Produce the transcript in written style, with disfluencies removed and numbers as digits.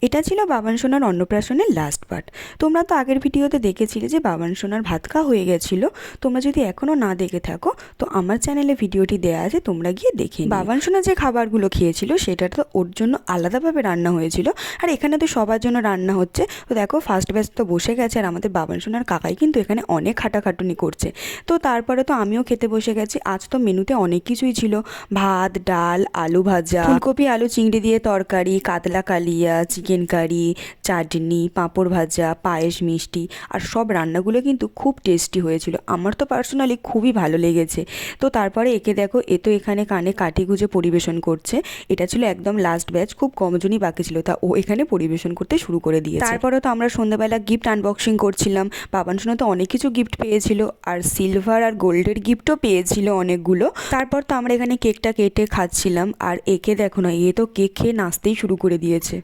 এটা ছিল বাবান সোনার অন্নপ্রাশনের লাস্ট পার্ট। তোমরা তো আগের ভিডিওতে দেখেছিলে যে বাবান সোনার ভাত খাওয়া হয়ে গেছিলো। তোমরা যদি এখনও না দেখে থাকো তো আমার চ্যানেলে ভিডিওটি দেওয়া আছে, তোমরা গিয়ে দেখে নিও। বাবান সোনা যে খাবারগুলো খেয়েছিল সেটা তো ওর জন্য আলাদাভাবে রান্না হয়েছিল, আর এখানে তো সবার জন্য রান্না হচ্ছে। তো দেখো ফার্স্ট ব্যাচ তো বসে গেছে, আর আমাদের বাবান সোনার কাকাই কিন্তু এখানে অনেক খাটাখাটুনি করছে। তো তারপরে তো আমিও খেতে বসে গেছি। আজ তো মেনুতে অনেক কিছুই ছিল, ভাত, ডাল, আলু ভাজা, ফুলকপি আলু চিংড়ি দিয়ে তরকারি, কাতলা কালিয়া, চিকেন কারি, চাটনি, পাঁপড় ভাজা, পায়েস, মিষ্টি। আর সব রান্নাগুলো কিন্তু খুব টেস্টি হয়েছিল, আমার তো পার্সোনালি খুবই ভালো লেগেছে। তো তারপরে একে দেখো, এ তো এখানে কানে কাঠি গুঁজে পরিবেশন করছে। এটা ছিল একদম লাস্ট ব্যাচ, খুব কমজনই বাকি ছিল, তা ও এখানে পরিবেশন করতে শুরু করে দিয়েছে। তারপরে তো আমরা সন্ধ্যাবেলা গিফট আনবক্সিং করছিলাম। বাবান সোনা তো অনেক কিছু গিফট পেয়েছিল, আর সিলভার আর গোল্ডের গিফটও পেয়েছিল অনেকগুলো। তারপর তো আমরা এখানে কেকটা কেটে খাচ্ছিলাম, আর একে দেখো না, এ তো কেক খেয়ে নাচতেই শুরু করে দিয়েছে।